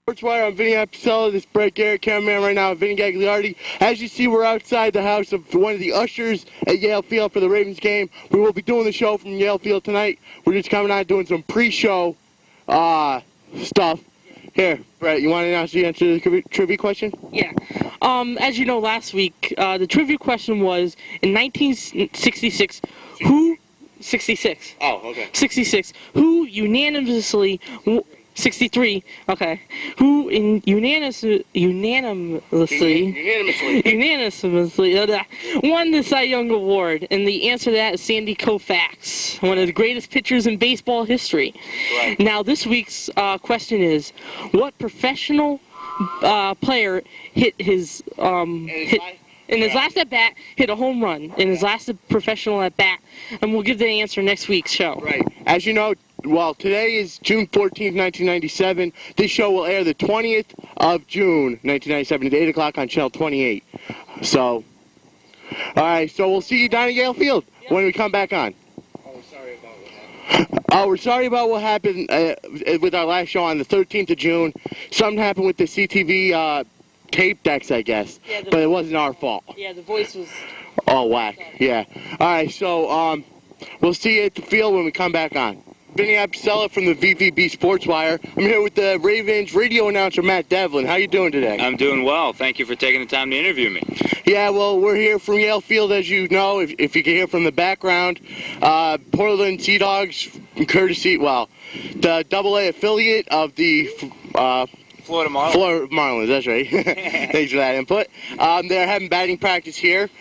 Sportswire, I'm Vinny Apicella, this is Brett Garrett, cameraman right now, Vinny Gagliardi. As you see, we're outside the house of one of the ushers at Yale Field for the Ravens game. We will be doing the show from Yale Field tonight. We're just coming out doing some pre-show stuff. Here, Brett, you want to answer the trivia question? Yeah. As you know, last week, the trivia question was, in 1966, who... 66. Oh, okay. 66. Who unanimously... 63, okay. Who unanimously won the Cy Young Award? And the answer to that is Sandy Koufax, one of the greatest pitchers in baseball history. Right. Now, this week's question is, what professional player hit his last at bat, hit a home run in his last professional at bat? And we'll give the answer next week's show. Right. As you know, well, today is June 14th, 1997. This show will air the 20th of June, 1997 at 8 o'clock on Channel 28. So, all right, so we'll see you down at Yale Field when we come back on. We're sorry about what happened. We're sorry about what happened with our last show on the 13th of June. Something happened with the CTV tape decks, I guess, but it wasn't our fault. Yeah, the voice was... Oh, whack. Yeah. All right, so we'll see you at the field when we come back on. Vinny Apicella from the VVB Sportswire. I'm here with the Ravens radio announcer, Matt Devlin. How you doing today? I'm doing well. Thank you for taking the time to interview me. Yeah, well, we're here from Yale Field, as you know, if you can hear from the background. Portland Sea Dogs, courtesy, well, the AA affiliate of the... Florida Marlins. Florida Marlins, that's right. Thanks for that input. They're having batting practice here.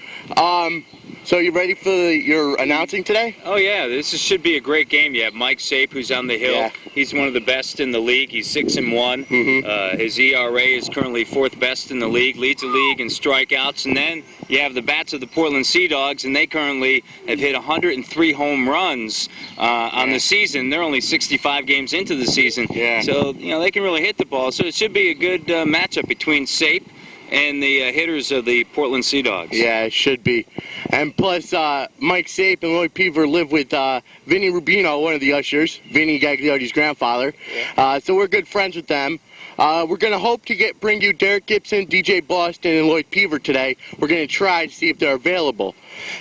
So you ready for your announcing today? Oh, yeah. This should be a great game. You have Mike Sape, who's on the hill. Yeah. He's one of the best in the league. He's 6-1. Mm-hmm. His ERA is currently 4th best in the league, leads the league in strikeouts. And then you have the bats of the Portland Sea Dogs, and they currently have hit 103 home runs on the season. They're only 65 games into the season. Yeah. So, you know, they can really hit the ball. So it should be a good matchup between Sape and the hitters of the Portland Sea Dogs. Yeah, it should be. And plus, Mike Sape and Lloyd Peaver live with Vinny Rubino, one of the ushers, Vinny Gagliardi's grandfather. Yeah. So we're good friends with them. We're going to hope to bring you Derek Gibson, DJ Boston, and Lloyd Peaver today. We're going to try to see if they're available.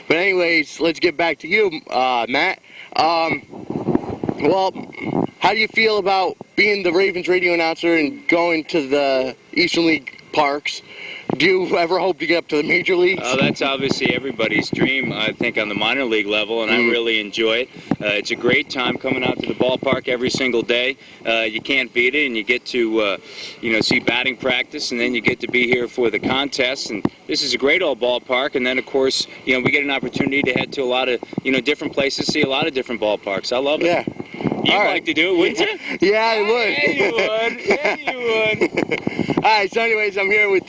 But anyways, let's get back to you, Matt. Well, how do you feel about being the Ravens radio announcer and going to the Eastern League parks? Do you ever hope to get up to the major leagues? Oh, that's obviously everybody's dream, I think, on the minor league level, and I really enjoy it. It's a great time coming out to the ballpark every single day. You can't beat it, and you get to, see batting practice, and then you get to be here for the contest. And this is a great old ballpark. And then, of course, we get an opportunity to head to a lot of, different places, see a lot of different ballparks. I love it. Yeah. You'd like to do it, wouldn't you? Yeah, I would. Yeah, you would. Yeah, you would. All right, so anyways, I'm here with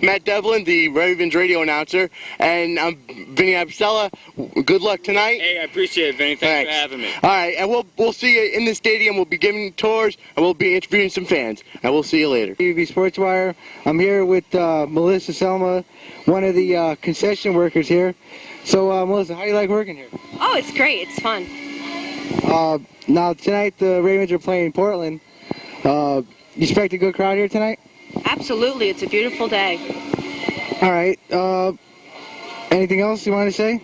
Matt Devlin, the Ravens radio announcer, and I'm Vinny Apicella. Good luck tonight. Hey, I appreciate it, Vinny. Thanks for having me. All right, and we'll see you in the stadium. We'll be giving tours, and we'll be interviewing some fans, and we'll see you later. VVB Sportswire. I'm here with Melissa Selma, one of the concession workers here. So, Melissa, how do you like working here? Oh, it's great. It's fun. Now, tonight the Ravens are playing Portland. You expect a good crowd here tonight? Absolutely. It's a beautiful day. All right. Anything else you want to say?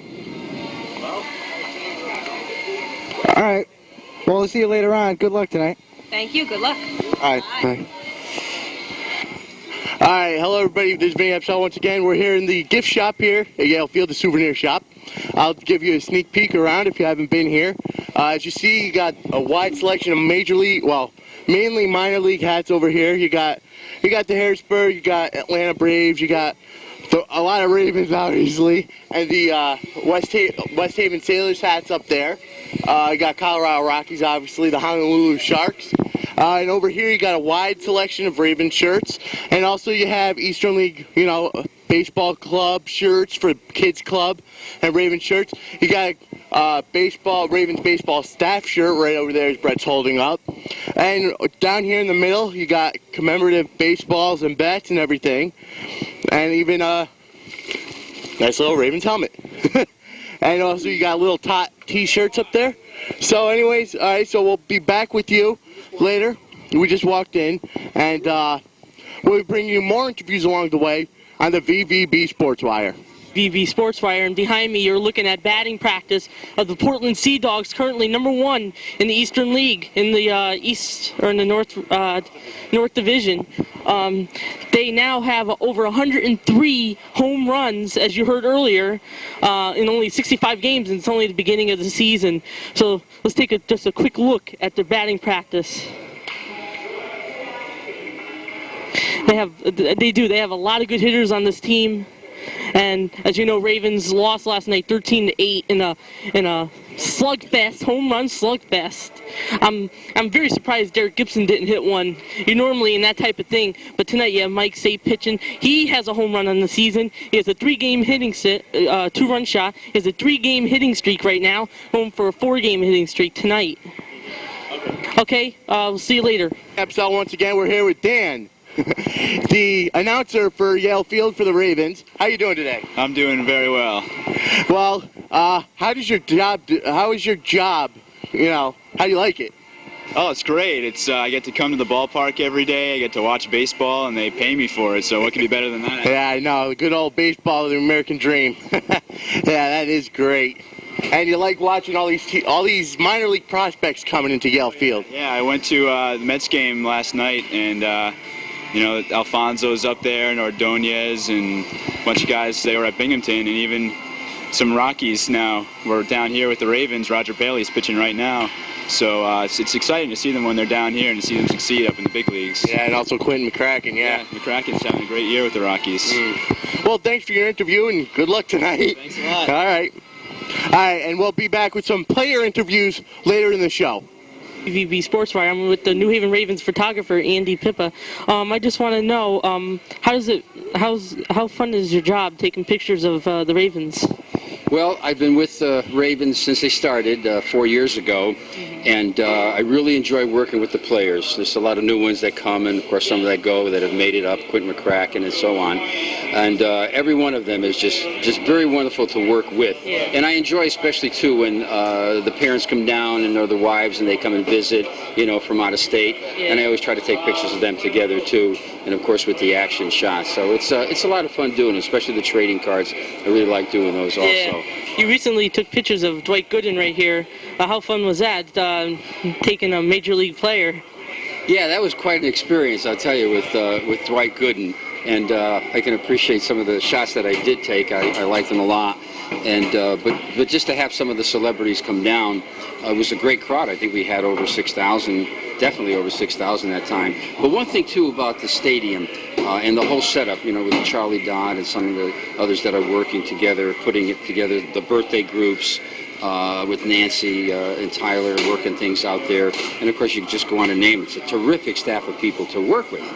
All right. Well, we'll see you later on. Good luck tonight. Thank you. Good luck. All right. Bye. All right. Hello, everybody. This is Vinny Apicella once again. We're here in the gift shop here at Yale Field, the souvenir shop. I'll give you a sneak peek around if you haven't been here. As you see, you got a wide selection of major league, well, mainly minor league hats over here. You got the Harrisburg, you got Atlanta Braves, you got a lot of Ravens, obviously, and the West Haven Sailors hats up there. You got Colorado Rockies, obviously, the Honolulu Sharks. And over here, you got a wide selection of Ravens shirts, and also you have Eastern League, baseball club shirts for kids club, and Ravens shirts. You got Ravens baseball staff shirt right over there as Brett's holding up. And down here in the middle, you got commemorative baseballs and bats and everything. And even a nice little Ravens helmet. And also you got little tot t-shirts up there. So anyways, all right, so we'll be back with you later. we just walked in, and we'll bring you more interviews along the way on the VVB Sportswire. VV Sportswire, and behind me you're looking at batting practice of the Portland Sea Dogs, currently #1 in the Eastern League, in the in the North Division. They now have over 103 home runs, as you heard earlier, in only 65 games, and it's only the beginning of the season. So let's take just a quick look at their batting practice. They have a lot of good hitters on this team. And as you know, Ravens lost last night 13-8 in a slugfest, home run slugfest. I'm very surprised Derek Gibson didn't hit one. You're normally in that type of thing, but tonight you have Mike Say pitching. He has a home run on the season. He has a 3-game hitting 2-run shot. He has a 3-game hitting streak right now, home for a 4-game hitting streak tonight. Okay, we'll see you later. So once again, we're here with Dan, the announcer for Yale Field for the Ravens. How you doing today? I'm doing very well. Well, how is your job? You know, how do you like it? Oh, it's great. I get to come to the ballpark every day. I get to watch baseball, and they pay me for it. So what could be better than that? Yeah, I know. The good old baseball, the American dream. Yeah, that is great. And you like watching all these minor league prospects coming into Yale Field. Yeah, I went to the Mets game last night, and you know, Alfonso's up there, and Ordonez, and a bunch of guys. They were at Binghamton, and even some Rockies now. We're down here with the Ravens. Roger Bailey's pitching right now. So it's exciting to see them when they're down here and to see them succeed up in the big leagues. Yeah, and also Quentin McCracken, yeah. McCracken's having a great year with the Rockies. Well, thanks for your interview, and good luck tonight. Thanks a lot. All right, and we'll be back with some player interviews later in the show. VV Sportswire. I'm with the New Haven Ravens photographer Andy Pippa. I just want to know how fun is your job taking pictures of the Ravens? Well, I've been with the Ravens since they started 4 years ago, and I really enjoy working with the players. There's a lot of new ones that come, and of course some that go that have made it up, Quentin McCracken and so on. And every one of them is just very wonderful to work with. Yeah. And I enjoy especially too when the parents come down and their wives and they come and visit, you know, from out of state. Yeah. And I always try to take pictures of them together too, and of course with the action shots. So it's a lot of fun doing it, especially the trading cards. I really like doing those also. Yeah. You recently took pictures of Dwight Gooden right here. How fun was that, taking a major league player? Yeah, that was quite an experience, I'll tell you, with Dwight Gooden. And I can appreciate some of the shots that I did take. I liked them a lot. And but just to have some of the celebrities come down, it was a great crowd. I think we had over 6,000, definitely over 6,000 that time. But one thing too about the stadium and the whole setup, you know, with Charlie Dodd and some of the others that are working together, putting it together, the birthday groups. With Nancy and Tyler working things out there. And of course you can just go on and name it. It's a terrific staff of people to work with.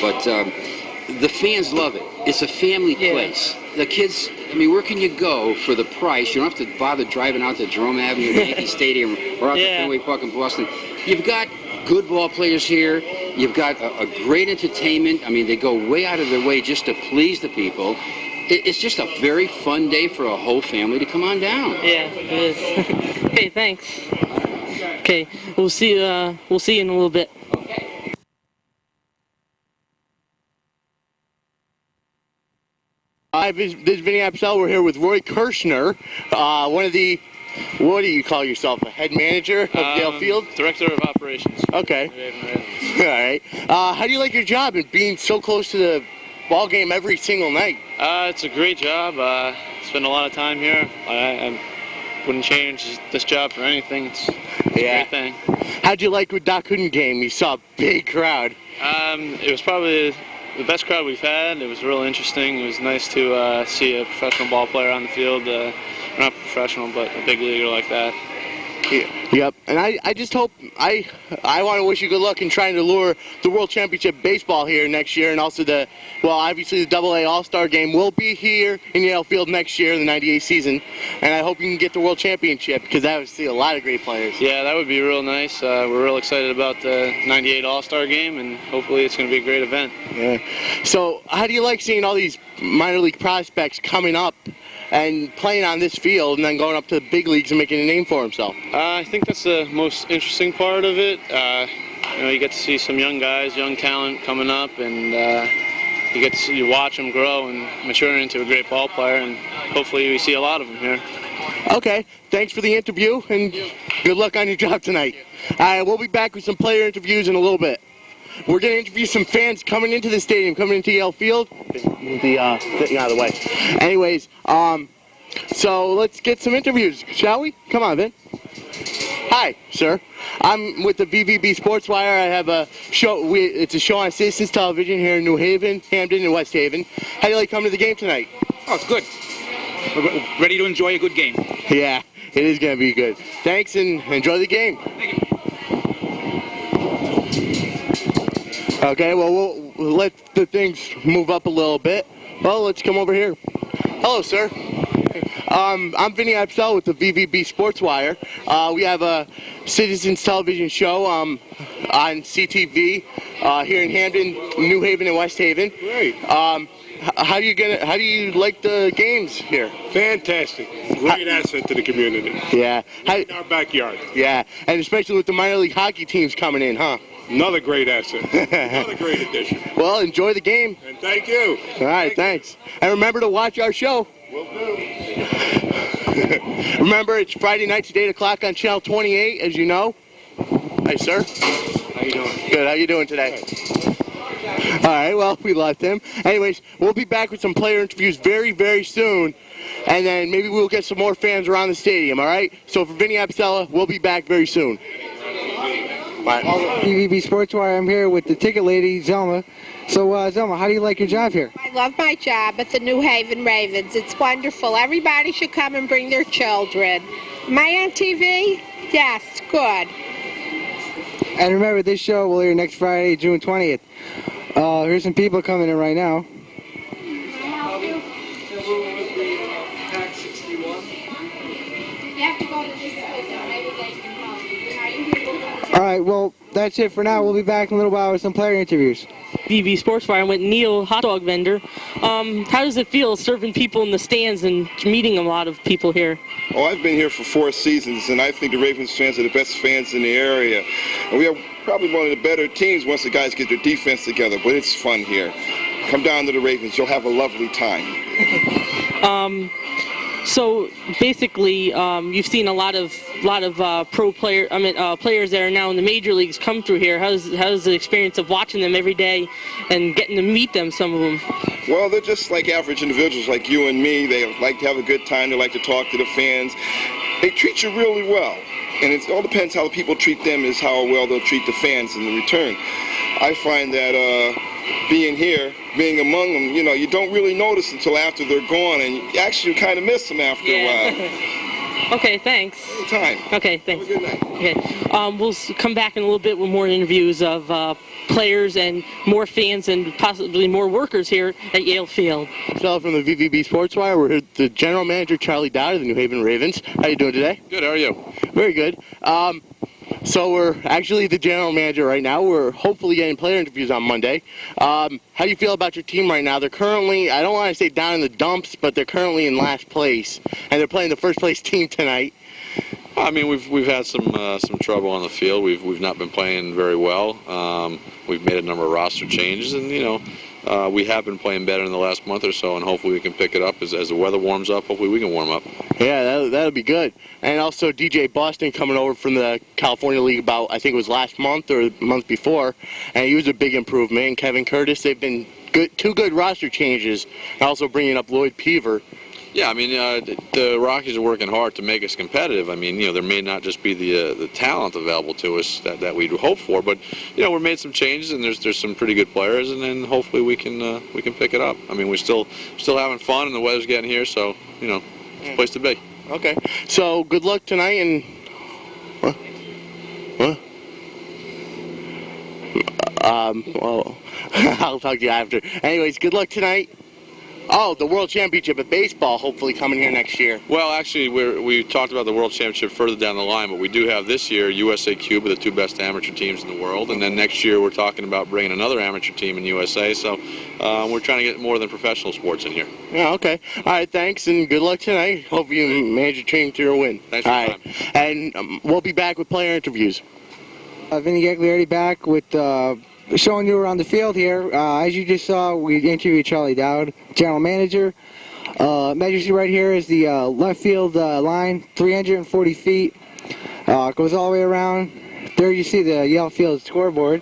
But the fans love it. It's a family place. The kids, I mean, where can you go for the price? You don't have to bother driving out to Jerome Avenue, Yankee Stadium, or out to Fenway Park in Boston. You've got good ball players here. You've got a great entertainment. I mean, they go way out of their way just to please the people. It's just a very fun day for a whole family to come on down. Yeah, it is. Okay, thanks. Okay, we'll see you in a little bit. This is Vinny Apsell. We're here with Roy Kirshner, one of the, what do you call yourself, a head manager of Yale Field? Director of Operations. Okay. All right. How do you like your job and being so close to the ball game every single night? It's a great job. Spend a lot of time here. I wouldn't change this job for anything. It's a great thing. How'd you like with Doc Gooden game? You saw a big crowd. It was probably the best crowd we've had. It was real interesting. It was nice to see a professional ball player on the field. Not professional, but a big leaguer like that. Yep, and I just hope, I want to wish you good luck in trying to lure the World Championship Baseball here next year, and also obviously the AA All-Star Game will be here in Yale Field next year in the 98 season, and I hope you can get the World Championship, because that would see a lot of great players. Yeah, that would be real nice. We're real excited about the 98 All-Star Game, and hopefully it's going to be a great event. Yeah. So how do you like seeing all these minor league prospects coming up and playing on this field and then going up to the big leagues and making a name for himself? I think that's the most interesting part of it. you get to see some young guys, young talent coming up, and you watch them grow and mature into a great ball player, and hopefully we see a lot of them here. Okay, thanks for the interview, and good luck on your job tonight. All right, we'll be back with some player interviews in a little bit. We're going to interview some fans coming into the stadium, coming into Yale Field. Getting out of the way. Anyways, so let's get some interviews, shall we? Come on, Vin. Hi, sir. I'm with the VVB Sportswire. I have a show. It's a show on Citizens Television here in New Haven, Hamden, and West Haven. How do you like coming to the game tonight? Oh, it's good. We're ready to enjoy a good game. Yeah, it is going to be good. Thanks, and enjoy the game. Thank you. Okay, well, we'll let the things move up a little bit. Well, let's come over here. Hello, sir. I'm Vinny Apsell with the VVB Sportswire. We have a Citizens Television show on CTV here in Hamden, New Haven, and West Haven. Great. How do you like the games here? Fantastic. Great asset to the community. Yeah. In our backyard. Yeah, and especially with the minor league hockey teams coming in, huh? Another great asset. Another great addition. Well, enjoy the game. And thank you. All right, thanks. And remember to watch our show. Will do. Remember, it's Friday nights at 8 o'clock on Channel 28, as you know. Hi, sir. How you doing? Good. How you doing today? All right, well, we left him. Anyways, we'll be back with some player interviews very, very soon. And then maybe we'll get some more fans around the stadium, all right? So for Vinny Apsella, we'll be back very soon. Bye. VVB Sportswire, I'm here with the ticket lady, Zelma. So, Zelma, how do you like your job here? I love my job at the New Haven Ravens. It's wonderful. Everybody should come and bring their children. Am I on TV? Yes, good. And remember, this show will air next Friday, June 20th. Here's some people coming in right now. All right, well, that's it for now. We'll be back in a little while with some player interviews. VV Sportsfire went Neil, hot dog vendor. How does it feel serving people in the stands and meeting a lot of people here? Oh, I've been here for 4 seasons, and I think the Ravens fans are the best fans in the area. And we are probably one of the better teams once the guys get their defense together, but it's fun here. Come down to the Ravens. You'll have a lovely time. So basically, you've seen a lot of players that are now in the major leagues come through here. How's the experience of watching them every day and getting to meet them? Some of them. Well, they're just like average individuals, like you and me. They like to have a good time. They like to talk to the fans. They treat you really well, and it all depends how the people treat them is how well they'll treat the fans in the return. I find that being here, being among them, you don't really notice until after they're gone, and you actually kind of miss them after a while. Okay, thanks. Anytime. Okay, thanks. Have a good night. Okay, we'll come back in a little bit with more interviews of players and more fans and possibly more workers here at Yale Field. Fellow from the VVB Sportswire, we're here with the general manager, Charlie Dowd of the New Haven Ravens. How you doing today? Good, how are you? Very good. So we're actually the general manager right now. We're hopefully getting player interviews on Monday. How do you feel about your team right now? They're currently, I don't want to say down in the dumps, but they're currently in last place, and they're playing the first place team tonight. I mean, we've had some trouble on the field. We've not been playing very well. We've made a number of roster changes, and we have been playing better in the last month or so, and hopefully we can pick it up as the weather warms up. Hopefully we can warm up. Yeah, that'll be good. And also DJ Boston coming over from the California League about, I think it was last month or the month before, and he was a big improvement. And Kevin Curtis, they've been two good roster changes, and also bringing up Lloyd Peaver. Yeah, I mean, the Rockies are working hard to make us competitive. I mean, there may not just be the talent available to us that we'd hope for, but we've made some changes, and there's some pretty good players, and then hopefully we can pick it up. I mean, we're still having fun, and the weather's getting here, so it's a place to be. Okay, so good luck tonight, and well, I'll talk to you after. Anyways, good luck tonight. Oh, the World Championship of Baseball, hopefully coming here next year. Well, actually, we talked about the World Championship further down the line, but we do have this year USA Cuba, the 2 best amateur teams in the world, and then next year we're talking about bringing another amateur team in USA, so we're trying to get more than professional sports in here. Yeah, okay. All right, thanks, and good luck tonight. Hope you manage your team to your win. Thanks for your time. And we'll be back with player interviews. Vinny Gagliardi back with showing you around the field here. As you just saw, we interviewed Charlie Dowd, general manager. As you see right here is the left field line, 340 feet. Goes all the way around. There you see the Yale Field scoreboard.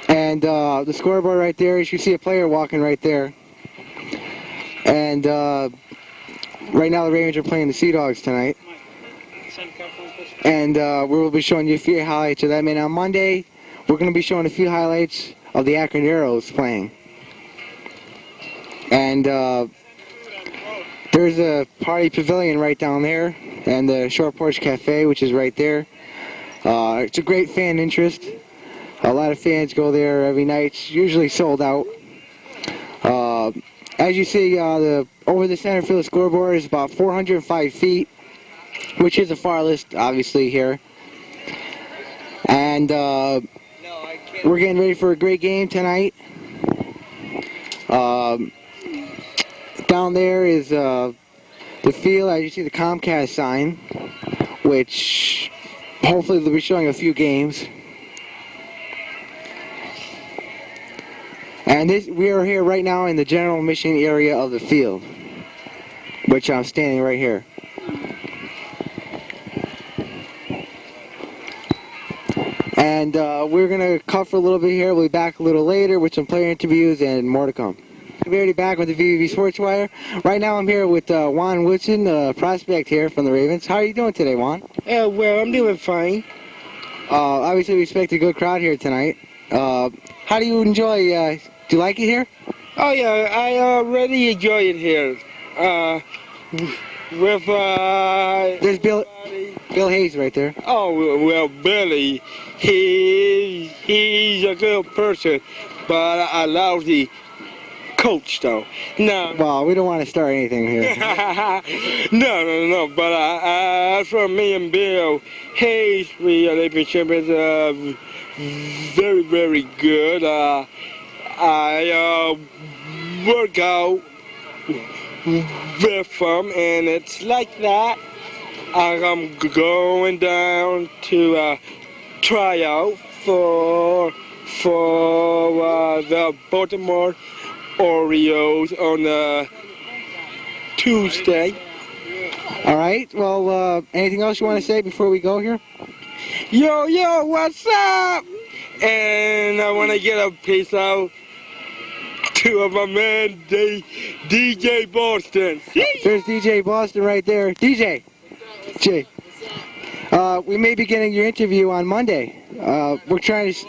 And the scoreboard right there, you should see a player walking right there. And right now the Ravens are playing the Sea Dogs tonight. And we will be showing you a few highlights of that. And on Monday, we're going to be showing a few highlights of the Akron Arrows playing. And there's a party pavilion right down there, and the Short Porch Cafe, which is right there. It's a great fan interest. A lot of fans go there every night. It's usually sold out. As you see, over the center field scoreboard is about 405 feet, which is the farthest, obviously, here. And we're getting ready for a great game tonight. Down there is the field. As you see the Comcast sign, which hopefully they'll be showing a few games. And we are here right now in the general admission area of the field, which I'm standing right here. And we're going to cut for a little bit here. We'll be back a little later with some player interviews and more to come. We're already back with the VVV Sportswire. Right now I'm here with Juan Woodson, the prospect here from the Ravens. How are you doing today, Juan? Well, I'm doing fine. Obviously we expect a good crowd here tonight. How do you enjoy, do you like it here? Oh yeah, I really enjoy it here. There's Bill Hayes right there. Oh, well, Billy, he's a good person, but I love the coach, though. No. Well, we don't want to start anything here. No, but for me and Bill Hayes, the relationship is very, very good. I work out with him, and it's like that. I'm going down to try out for the Baltimore Orioles on Tuesday. All right. Well, anything else you want to say before we go here? Yo, what's up? And I want to get a piece out to my man DJ Boston. There's DJ Boston right there. DJ. We may be getting your interview on Monday. We're trying to.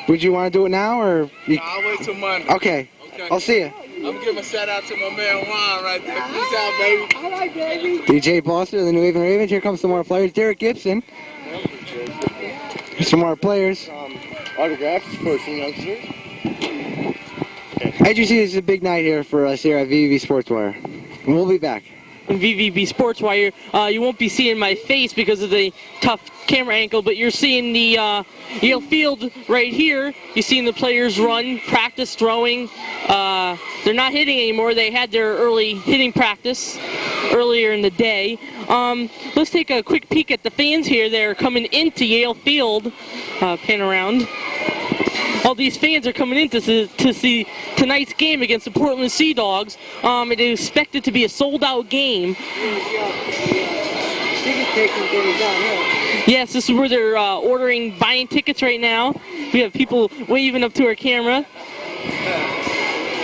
Would you want to do it now or? I'll wait till Monday. Okay. I'll see you. I'm gonna give a shout out to my man Juan right there. Peace out, baby. All right, baby. DJ Boston of the New Haven Ravens. Here comes some more players. Derek Gibson. Some more players. Autographs for some youngsters. As you see, this is a big night here for us here at VVV Sportswire. And we'll be back. VVV Sportswire, you won't be seeing my face because of the tough camera angle, but you're seeing the Yale Field right here. You're seeing the players run, practice throwing. They're not hitting anymore. They had their early hitting practice earlier in the day. Let's take a quick peek at the fans here. They're coming into Yale Field. Pan around. All these fans are coming in to see tonight's game against the Portland Sea Dogs. It is expected to be a sold-out game. Yes, this is where they're buying tickets right now. We have people waving up to our camera.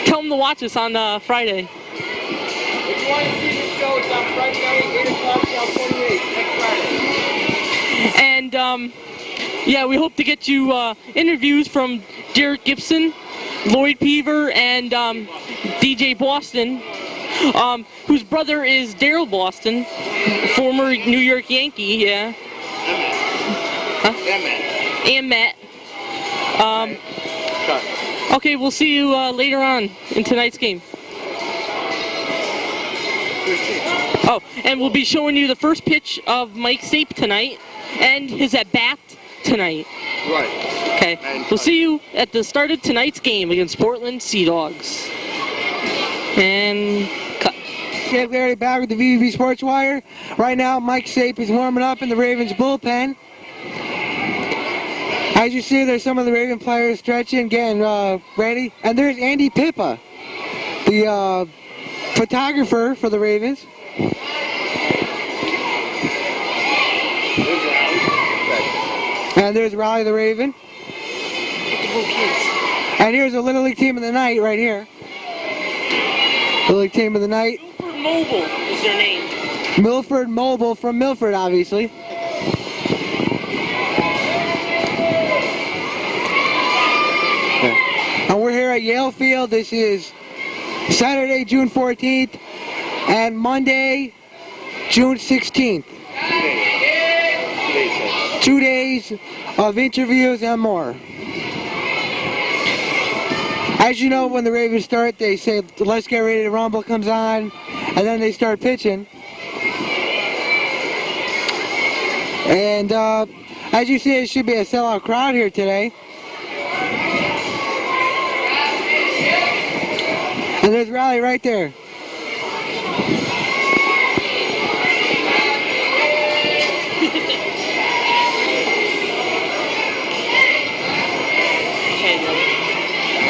Tell them to watch us on Friday. If you want to see this show, it's on Friday night, 8 o'clock, South 28, next Friday. And yeah, we hope to get you interviews from Derek Gibson, Lloyd Peaver, and DJ Boston, whose brother is Daryl Boston, former New York Yankee, yeah. And Matt. Okay, we'll see you later on in tonight's game. Oh, and we'll be showing you the first pitch of Mike Sape tonight and his at-bat tonight. Right. Okay. We'll see you at the start of tonight's game against Portland Sea Dogs. And cut. Get Larry back with the VVB Sportswire. Right now, Mike Sape is warming up in the Ravens bullpen. As you see, there's some of the Raven players stretching, getting ready. And there's Andy Pippa, the photographer for the Ravens. And there's Raleigh the Raven. And here's the Little League team of the night right here. Little League team of the night. Milford Mobile is their name. Milford Mobile from Milford, obviously. And we're here at Yale Field. This is Saturday, June 14th, and Monday, June 16th. 2 days of interviews and more. As you know, when the Ravens start, they say, "Let's get ready to rumble" comes on, and then they start pitching. And as you see, it should be a sellout crowd here today. And there's Raleigh right there.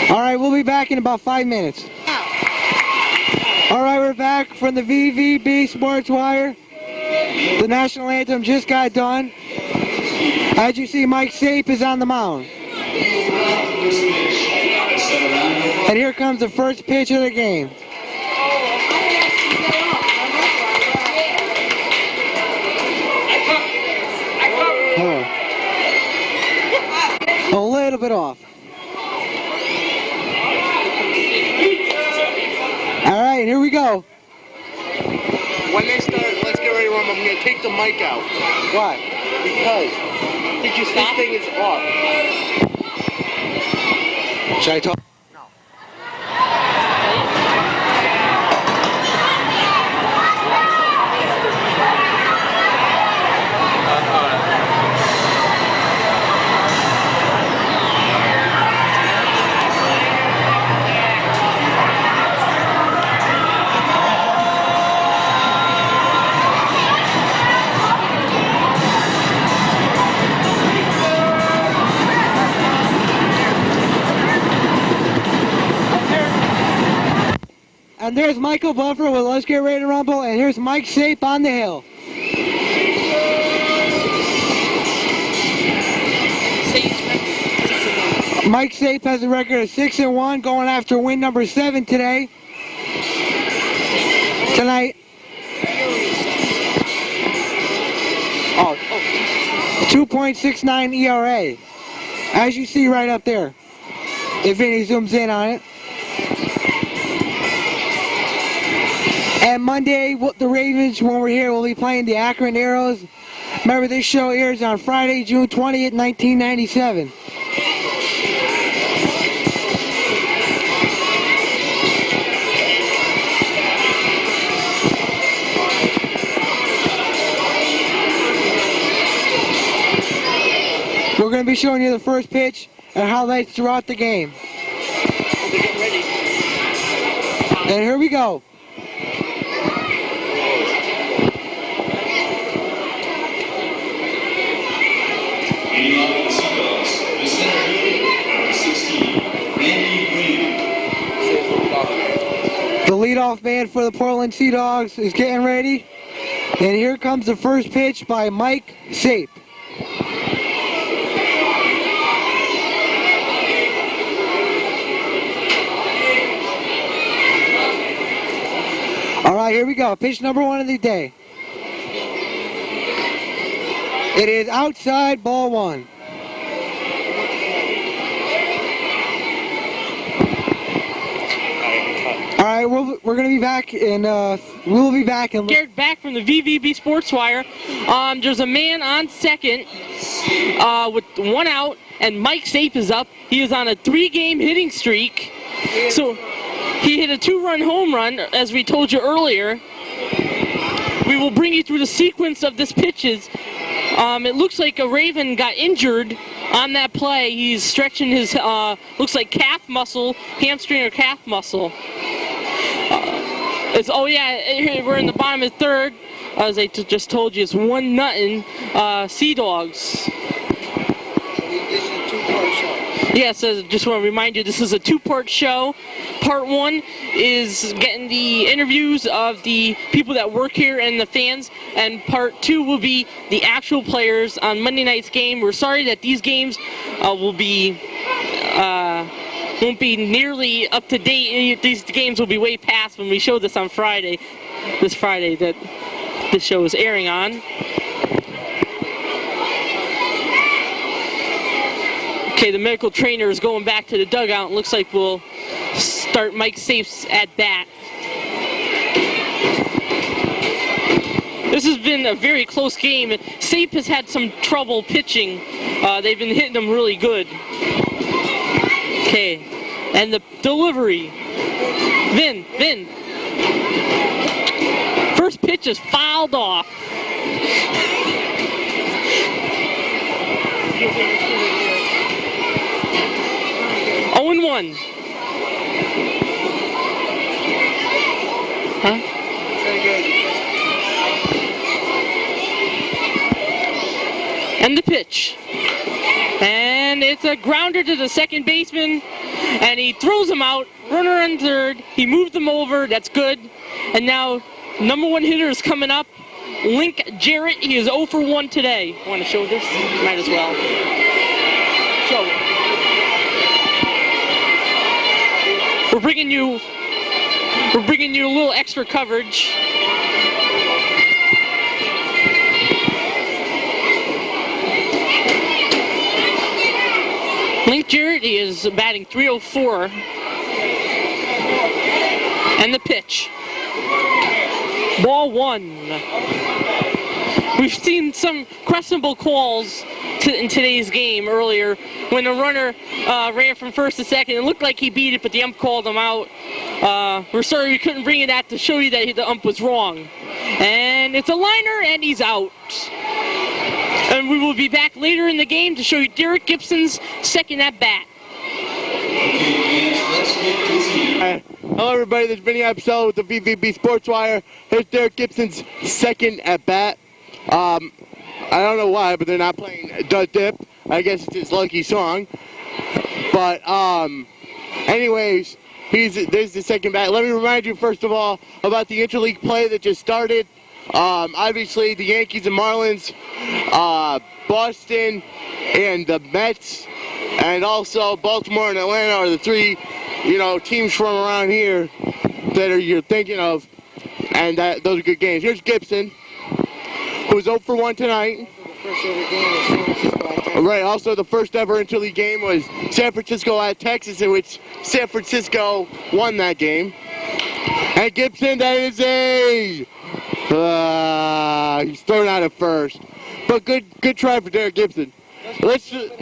All right, we'll be back in about 5 minutes. All right, we're back from the VVB Sportswire. The national anthem just got done. As you see, Mike Sape is on the mound. And here comes the first pitch of the game. A little bit off. All right, here we go. When they start, let's get ready to run. I'm going to take the mic out. Why? Because Did you this stop? thing is off. Should I talk? And there's Michael Buffer with Let's Get Ready to Rumble, and here's Mike Sape on the hill. Mike Sape has a record of 6-1, going after win number 7 tonight. 2.69 ERA. As you see right up there, if any zooms in on it. And Monday, the Ravens, when we're here, will be playing the Akron Arrows. Remember, this show airs on Friday, June 20th, 1997. We're going to be showing you the first pitch and highlights throughout the game. And here we go. The leadoff man for the Portland Sea Dogs is getting ready. And here comes the first pitch by Mike Sape. All right, here we go. Pitch number 1 of the day. It is outside, ball 1. All right, we're going to be back, and we'll be back. And Garrett back from the VVB Sportswire. There's a man on second with 1 out, and Mike Sape is up. He is on a 3-game hitting streak. So he hit a 2-run home run, as we told you earlier. We will bring you through the sequence of this pitches. It looks like a Raven got injured on that play. He's stretching his, looks like calf muscle, hamstring or calf muscle. It's, oh yeah, we're in the bottom of the third. As I just told you, it's 1-0 Sea Dogs. This is a two-part show. Yeah, so just want to remind you, this is a two-part show. Part one is getting the interviews of the people that work here and the fans, and part two will be the actual players on Monday night's game. We're sorry that these games won't be nearly up to date. These games will be way past when we show this on Friday, this Friday that this show is airing on. Okay, the medical trainer is going back to the dugout. It looks like we'll start Mike Safe's at bat. This has been a very close game. Safe has had some trouble pitching. They've been hitting him really good. Okay, and the delivery. Vin. First pitch is fouled off. 0-1. Huh? And the pitch. And it's a grounder to the second baseman. And he throws him out. Runner on third. He moved him over. That's good. And now, number one hitter is coming up. Link Jarrett. He is 0 for 1 today. Want to show this? Might as well. Show it. We're bringing you a little extra coverage. Link Jarrett is batting .304. And the pitch. Ball 1. We've seen some questionable calls in today's game earlier when the runner ran from first to second. It looked like he beat it, but the ump called him out. We're sorry we couldn't bring it out to show you that the ump was wrong. And it's a liner, and he's out. And we will be back later in the game to show you Derek Gibson's second at bat. Hello everybody, this is Vinny episode with the VVB Sportswire. Here's Derek Gibson's second at bat. I don't know why, but they're not playing The Dip. I guess it's his lucky song. But anyways, there's the second bat. Let me remind you first of all about the interleague play that just started. Obviously the Yankees and Marlins, Boston and the Mets, and also Baltimore and Atlanta are the three, teams from around here that you're thinking of, and those are good games. Here's Gibson, who was 0 for 1 tonight. Right, also the first ever interleague game was San Francisco at Texas, in which San Francisco won that game. And Gibson, that is he's thrown out at first. But good try for Derek Gibson. Let's talk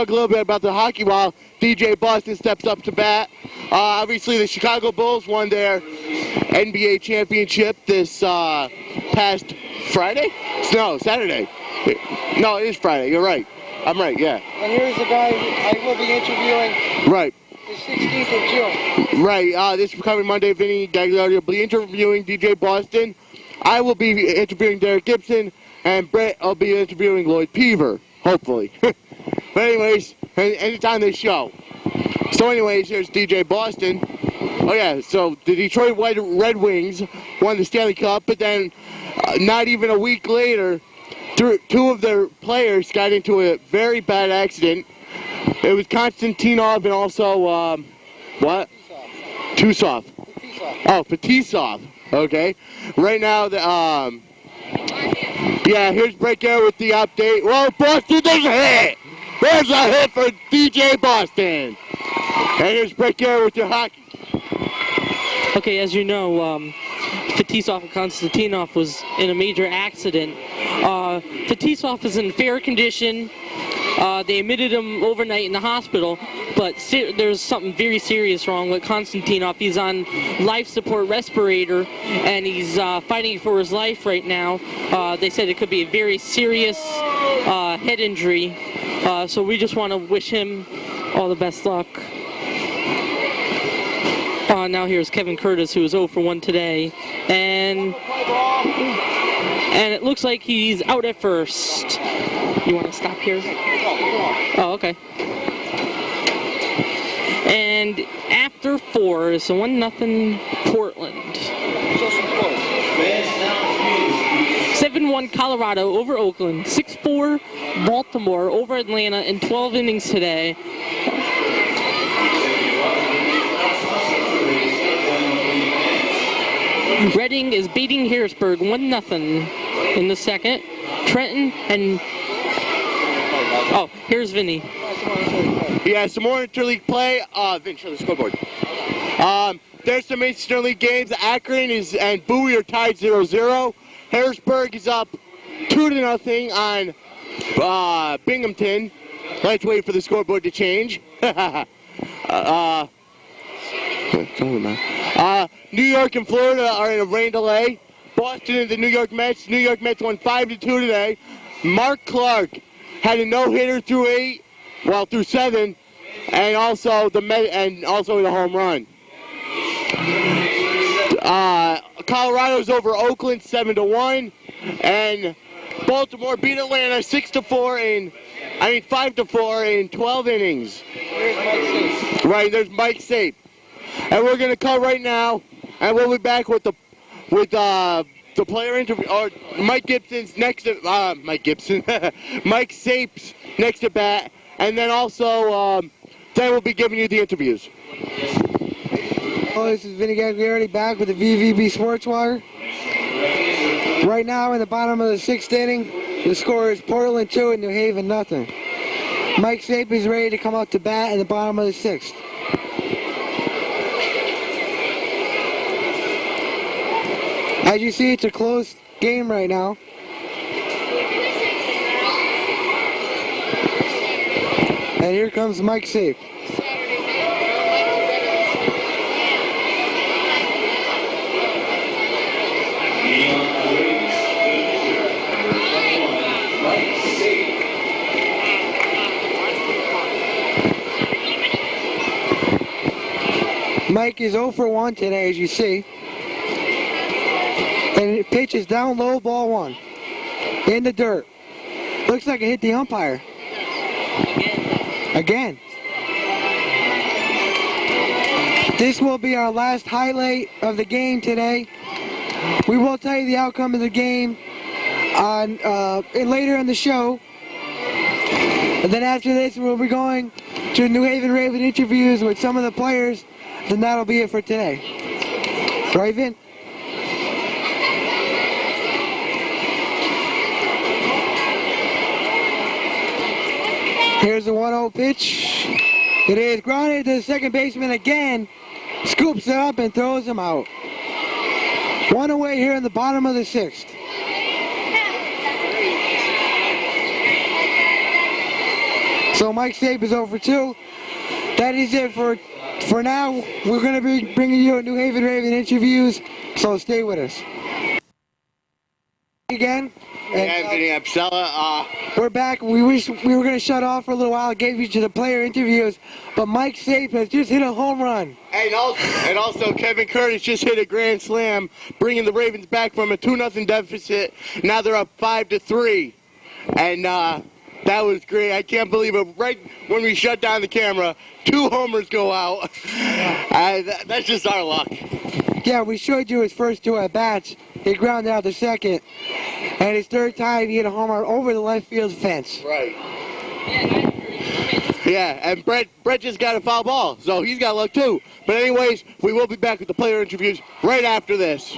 a little bit about the hockey while DJ Boston steps up to bat. Obviously, the Chicago Bulls won their NBA championship this past Friday? No, Saturday. No, it is Friday. You're right. I'm right, yeah. And here's the guy I will be interviewing. Right. The 16th of June. Right. This coming Monday, Vinny Gagliardi will be interviewing DJ Boston. I will be interviewing Derek Gibson, and Brett will be interviewing Lloyd Peaver, hopefully. But anyways, anytime they show. So anyways, here's DJ Boston. Oh yeah, so the Detroit Red Wings won the Stanley Cup, but then not even a week later, two of their players got into a very bad accident. It was Konstantinov and also, what? Tusov. Oh, Fetisov. Okay. Right now, here's Break Air with the update. Well, Boston, there's a hit! There's a hit for DJ Boston! And here's Break Air with your hockey. Okay, as you know, Fetisov and Konstantinov was in a major accident. Fetisov is in fair condition. They admitted him overnight in the hospital, but there's something very serious wrong with Konstantinov. He's on life support respirator, and he's fighting for his life right now. They said it could be a very serious head injury, so we just want to wish him all the best luck. Now here's Kevin Curtis, who is 0 for 1 today, and it looks like he's out at first. You want to stop here? Oh, okay. And after 4 is a 1-0 Portland. 7-1 Colorado over Oakland. 6-4 Baltimore over Atlanta in 12 innings today. Reading is beating Harrisburg 1-0 in the second. Trenton and... Oh, here's Vinny. Yeah, some more interleague play. Vince, show the scoreboard. There's some interleague games. Akron and Bowie are tied 0-0. Harrisburg is up 2-0 on Binghamton. Let's wait for the scoreboard to change. New York and Florida are in a rain delay. Boston and the New York Mets. New York Mets won 5-2 today. Mark Clark had a no-hitter through 7, and also the home run. Colorado's over Oakland 7-1, and Baltimore beat Atlanta 5-4 in 12 innings. Right, there's Mike Sape. And we're gonna cut right now, and we'll be back with the player interview, or Mike Gibson's next to Mike Sape's next to bat, and then also then we'll be giving you the interviews. Hello, this is Vinny Gagliardi back with the VVB Sportswire. Right now in the bottom of the 6th inning, the score is Portland 2 and New Haven 0. Mike Sape is ready to come up to bat in the bottom of the 6th. As you see, it's a close game right now. And here comes Mike Sape. Mike is 0 for 1 today, as you see. And it pitches down low, ball 1. In the dirt. Looks like it hit the umpire. Again. This will be our last highlight of the game today. We will tell you the outcome of the game later in the show. And then after this, we'll be going to New Haven Raven interviews with some of the players. Then that'll be it for today. Right, Vin? Here's the 1-0 pitch. It is grounded to the second baseman again. Scoops it up and throws him out. 1 away here in the bottom of the 6th. So Mike Sape is 0 for 2. That is it for now. We're going to be bringing you New Haven Raven interviews, so stay with us. Again. Anthony Apsella. We're back. We wish we were going to shut off for a little while, gave you to the player interviews, but Mike Sape has just hit a home run. And also Kevin Curtis just hit a grand slam, bringing the Ravens back from a 2-0 deficit. Now they're up 5-3, and that was great. I can't believe it. Right when we shut down the camera, 2 homers go out. That's just our luck. Yeah, we showed you his first 2 at-bats. He grounded out the second, and his 3rd time he hit a home run over the left field fence. Right. Yeah, and Brett just got a foul ball, so he's got luck too. But anyways, we will be back with the player interviews right after this.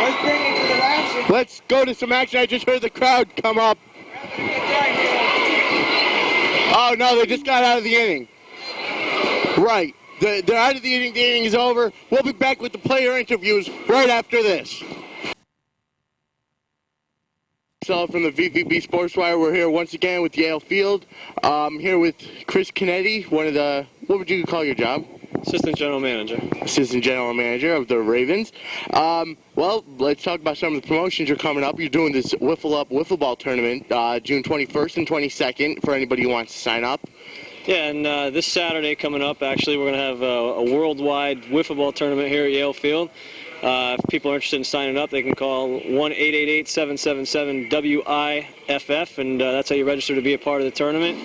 Let's bring it to the action. Let's go to some action. I just heard the crowd come up. Oh no, they just got out of the inning. Right. They're out of the inning. The inning is over. We'll be back with the player interviews right after this. So from the VVB Sportswire, we're here once again with Yale Field. Here with Chris Canetti, one of the, what would you call your job? Assistant General Manager. Assistant General Manager of the Ravens. Well, let's talk about some of the promotions you're coming up. You're doing this Wiffle Up Wiffle Ball Tournament June 21st and 22nd for anybody who wants to sign up. Yeah, and this Saturday coming up, actually, we're going to have a worldwide wiffle ball tournament here at Yale Field. If people are interested in signing up, they can call 1-888-777-WIFF, and that's how you register to be a part of the tournament.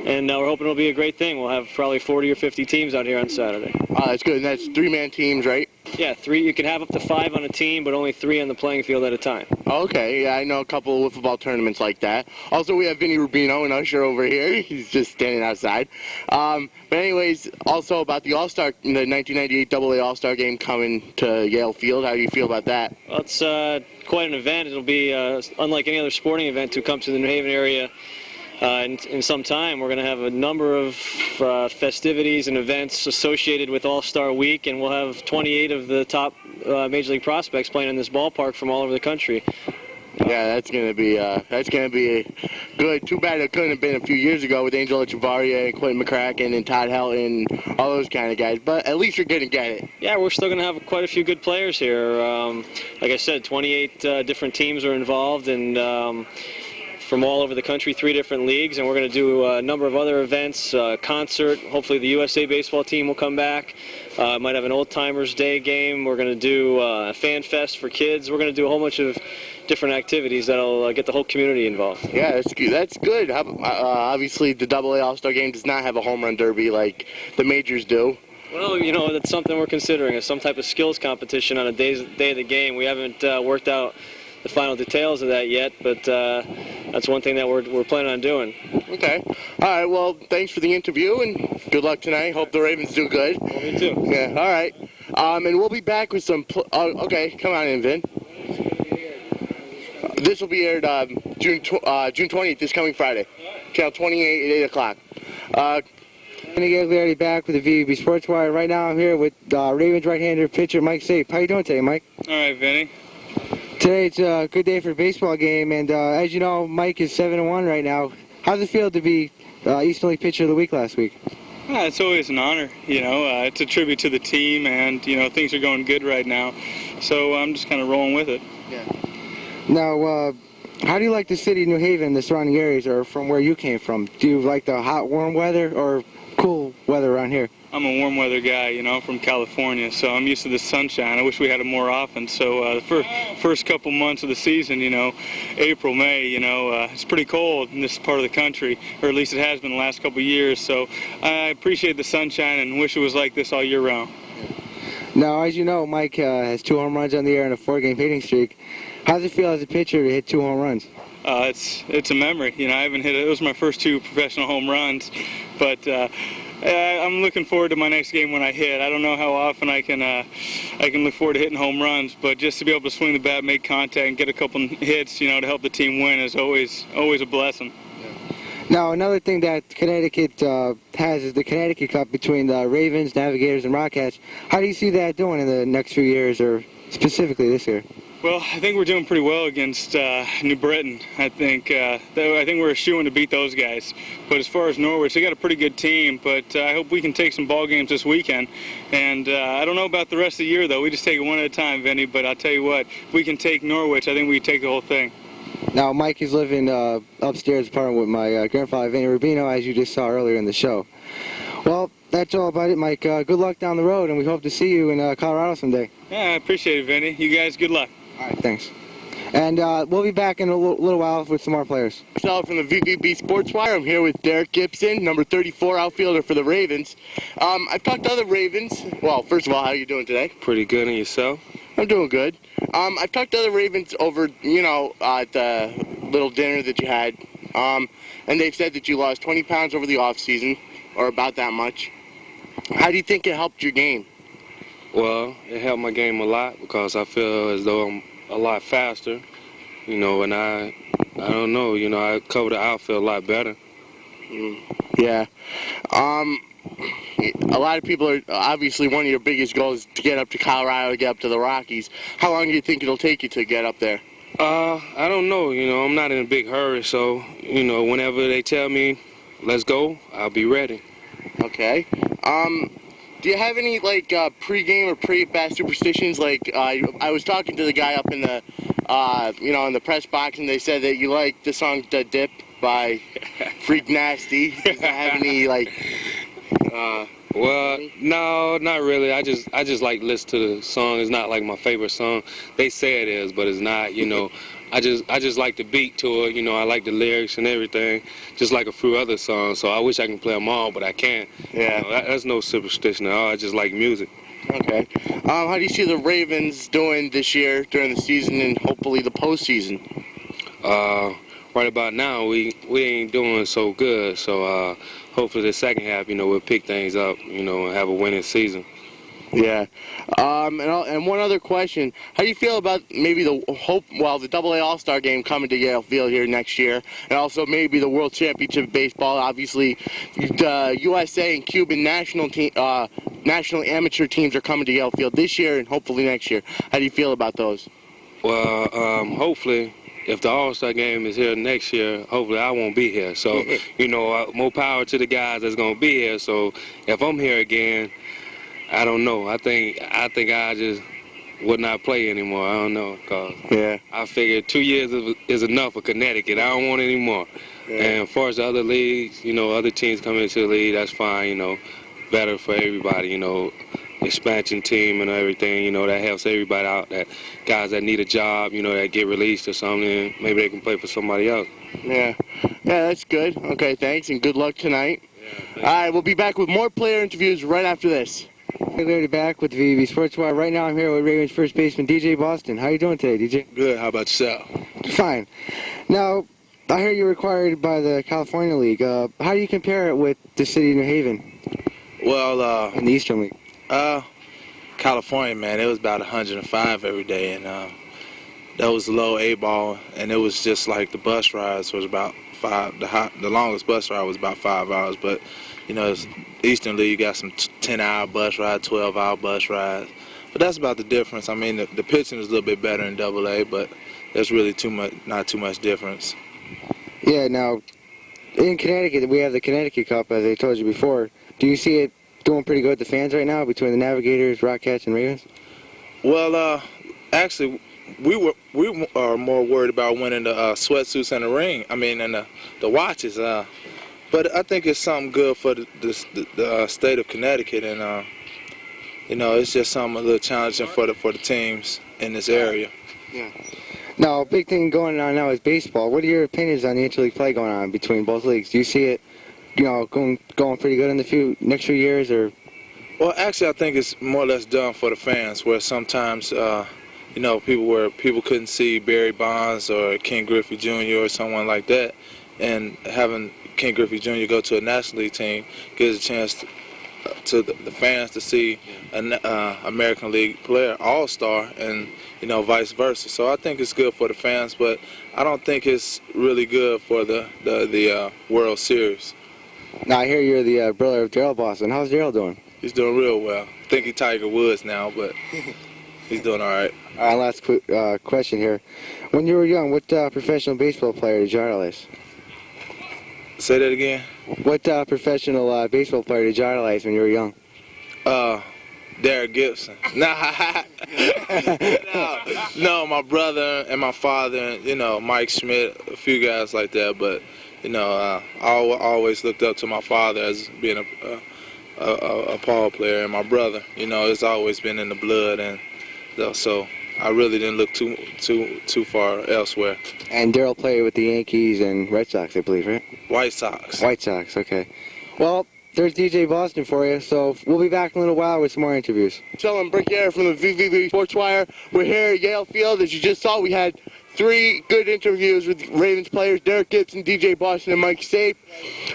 And we're hoping it'll be a great thing. We'll have probably 40 or 50 teams out here on Saturday. That's good. And that's 3-man teams, right? Yeah, 3. You can have up to 5 on a team, but only 3 on the playing field at a time. Okay, yeah, I know a couple of wiffle ball tournaments like that. Also, we have Vinny Rubino and Usher over here. He's just standing outside. But anyways, also about the All-Star, the 1998 AA All-Star game coming to Yale Field. How do you feel about that? Well, it's quite an event. It'll be unlike any other sporting event to come to the New Haven area. In some time, we're going to have a number of festivities and events associated with All-Star Week, and we'll have 28 of the top Major League prospects playing in this ballpark from all over the country. Yeah, that's gonna be good. Too bad it couldn't have been a few years ago with Angel Echevarria and Quentin McCracken and Todd Helton, all those kind of guys. But at least you're gonna get it. Yeah, we're still going to have quite a few good players here. Like I said, 28 different teams are involved, and from all over the country, 3 different leagues, and we're going to do a number of other events, concert. Hopefully the USA baseball team will come back. Might have an Old Timers Day game. We're going to do a fan fest for kids. We're going to do a whole bunch of different activities that'll get the whole community involved. Yeah, that's good. That's good. Obviously, the AA All-Star game does not have a home run derby like the majors do. Well, you know, that's something we're considering, some type of skills competition on a day of the game. We haven't worked out the final details of that yet, but that's one thing that we're planning on doing. Okay. All right. Well, thanks for the interview, and good luck tonight. Hope the Ravens do good. Well, me too. Yeah. All right. And we'll be back with some. Okay. Come on in, Vin. This will be aired June 20th, this coming Friday. Channel 28 at 8 o'clock. Gonna get Larry back with the VVB Sportswire. Right now I'm here with Ravens right-hander pitcher Mike Sape. How you doing today, Mike? All right, Vinny. Today it's a good day for a baseball game, and as you know, Mike is 7-1 right now. How's it feel to be Eastern League Pitcher of the Week last week? It's always an honor, you know. It's a tribute to the team, and, you know, things are going good right now. So I'm just kind of rolling with it. Yeah. Now, how do you like the city of New Haven and the surrounding areas, or from where you came from? Do you like the hot, warm weather, or cool weather around here? I'm a warm weather guy, you know, from California, so I'm used to the sunshine. I wish we had it more often. So the first couple months of the season, you know, April, May, you know, it's pretty cold in this part of the country, or at least it has been the last couple of years. So I appreciate the sunshine and wish it was like this all year round. Now, as you know, Mike has 2 home runs on the air and a 4-game hitting streak. How does it feel as a pitcher to hit 2 home runs? It's a memory. You know, I haven't hit it. It was my first 2 professional home runs, but I'm looking forward to my next game when I hit. I don't know how often I can look forward to hitting home runs, but just to be able to swing the bat, make contact, and get a couple hits, you know, to help the team win is always a blessing. Now, another thing that Connecticut has is the Connecticut Cup between the Ravens, Navigators, and Rockets. How do you see that doing in the next few years, or specifically this year? Well, I think we're doing pretty well against New Britain. I think we're a shoo-in to beat those guys. But as far as Norwich, they got a pretty good team. But I hope we can take some ball games this weekend. And I don't know about the rest of the year, though. We just take it one at a time, Vinny. But I'll tell you what, if we can take Norwich, I think we can take the whole thing. Now, Mike is living upstairs apartment with my grandfather, Vinny Rubino, as you just saw earlier in the show. Well, that's all about it, Mike. Good luck down the road, and we hope to see you in Colorado someday. Yeah, I appreciate it, Vinny. You guys, good luck. All right, thanks. And we'll be back in a little while with some more players. From the VVB Sportswire, I'm here with Derek Gibson, number 34 outfielder for the Ravens. I've talked to other Ravens. Well, first of all, how are you doing today? Pretty good, and yourself? I'm doing good. I've talked to other Ravens over, at the little dinner that you had, and they've said that you lost 20 pounds over the off season, or about that much. How do you think it helped your game? Well, it helped my game a lot because I feel as though I'm a lot faster, and I don't know, I cover the outfield a lot better. Yeah. A lot of people are, obviously one of your biggest goals is to get up to Colorado, to get up to the Rockies. How long do you think it'll take you to get up there? I don't know, I'm not in a big hurry, so, whenever they tell me, let's go, I'll be ready. Okay. Do you have any, pregame or pre-at-bat superstitions? I was talking to the guy up in the you know, in the press box, and they said that you like the song "The Dip" by Freak Nasty. Does that have any Well, no, not really. I just like to listen to the song. It's not like my favorite song. They say it is, but it's not. You know, I just like the beat to it. You know, I like the lyrics and everything, just like a few other songs. So I wish I can play them all, but I can't. Yeah. You know, that's no superstition at all. I just like music. Okay. How do you see the Ravens doing this year during the season and hopefully the postseason? Right about now, we ain't doing so good. So hopefully the second half, you know, we'll pick things up, you know, and have a winning season. Yeah. And one other question. How do you feel about maybe the AA All-Star game coming to Yale Field here next year, and also maybe the World Championship of Baseball? Obviously, the USA and Cuban national amateur teams are coming to Yale Field this year and hopefully next year. How do you feel about those? Well, hopefully, if the All-Star game is here next year, hopefully I won't be here. So, you know, more power to the guys that's going to be here. So if I'm here again, I don't know. I think I just would not play anymore. I don't know, cause I figured 2 years is enough for Connecticut. I don't want any more. Yeah. And as far as the other leagues, you know, other teams coming into the league, that's fine. You know, better for everybody. You know, expansion team and everything. You know, that helps everybody out. That guys that need a job, you know, that get released or something, maybe they can play for somebody else. Yeah, that's good. Okay, thanks, and good luck tonight. All right, we'll be back with more player interviews right after this. Hey, Larry, back with VB Sportswire. Right now I'm here with Ravens first baseman DJ Boston. How you doing today, DJ? Good. How about yourself? Fine. Now, I heard you're required by the California League. How do you compare it with the city of New Haven? Well, in the Eastern League. California, man, it was about 105 every day, and that was low A ball, and it was just like the bus rides was about 5. The longest bus ride was about 5 hours, but you know, Eastern League, you got some 10-hour bus ride, 12-hour bus rides. But that's about the difference. I mean, the pitching is a little bit better in AA, but there's really not too much difference. Yeah, now, in Connecticut, we have the Connecticut Cup, as I told you before. Do you see it doing pretty good with the fans right now between the Navigators, Rockcats, and Ravens? Well, actually, we are more worried about winning the sweatsuits and the ring. I mean, and the watches. But I think it's something good for the state of Connecticut, and you know, it's just something a little challenging for the teams in this area. Yeah. Now, a big thing going on now is baseball. What are your opinions on the interleague play going on between both leagues? Do you see it, you know, going pretty good in the next few years, or? Well, actually, I think it's more or less done for the fans, where sometimes, you know, people couldn't see Barry Bonds or Ken Griffey Jr. or someone like that, and having Ken Griffey Jr. go to a National League team gives a chance to the fans to see an American League player, all-star, and, you know, vice versa. So I think it's good for the fans, but I don't think it's really good for the World Series. Now, I hear you're the brother of Darryl Boston. How's Darryl doing? He's doing real well. I think he's Tiger Woods now, but he's doing all right. All right, last question here. When you were young, what professional baseball player did you idolize? Say that again? What professional baseball player did you idolize when you were young? Derek Gibson. No, my brother and my father, you know, Mike Schmidt, a few guys like that. But, you know, I always looked up to my father as being a ball player, and my brother, you know, it's always been in the blood, and so I really didn't look too far elsewhere. And Darryl played with the Yankees and Red Sox, I believe, right? White Sox. White Sox, okay. Well, there's DJ Boston for you, so we'll be back in a little while with some more interviews. So I'm Brick Air from the VVV Sportswire. We're here at Yale Field. As you just saw, we had 3 good interviews with Ravens players, Derek Gibson, DJ Boston, and Mike Sape.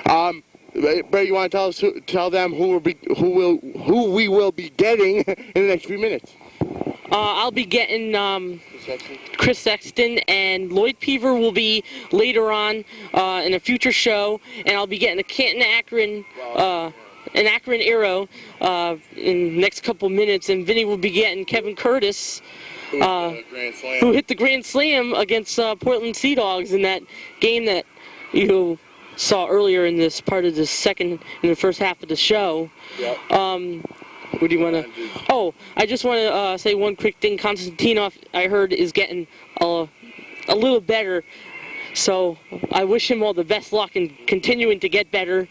Brett, you want to tell them who we will be getting in the next few minutes? I'll be getting Chris Sexton, and Lloyd Peaver will be later on in a future show, and I'll be getting a Canton Akron, an Akron Arrow in the next couple minutes, and Vinny will be getting Kevin Curtis, who hit the Grand Slam against Portland Sea Dogs in that game that you saw earlier in this part of the first half of the show. Yep. What do you want to? Oh, I just want to say one quick thing. Konstantinov, I heard, is getting a little better. So I wish him all the best luck in continuing to get better.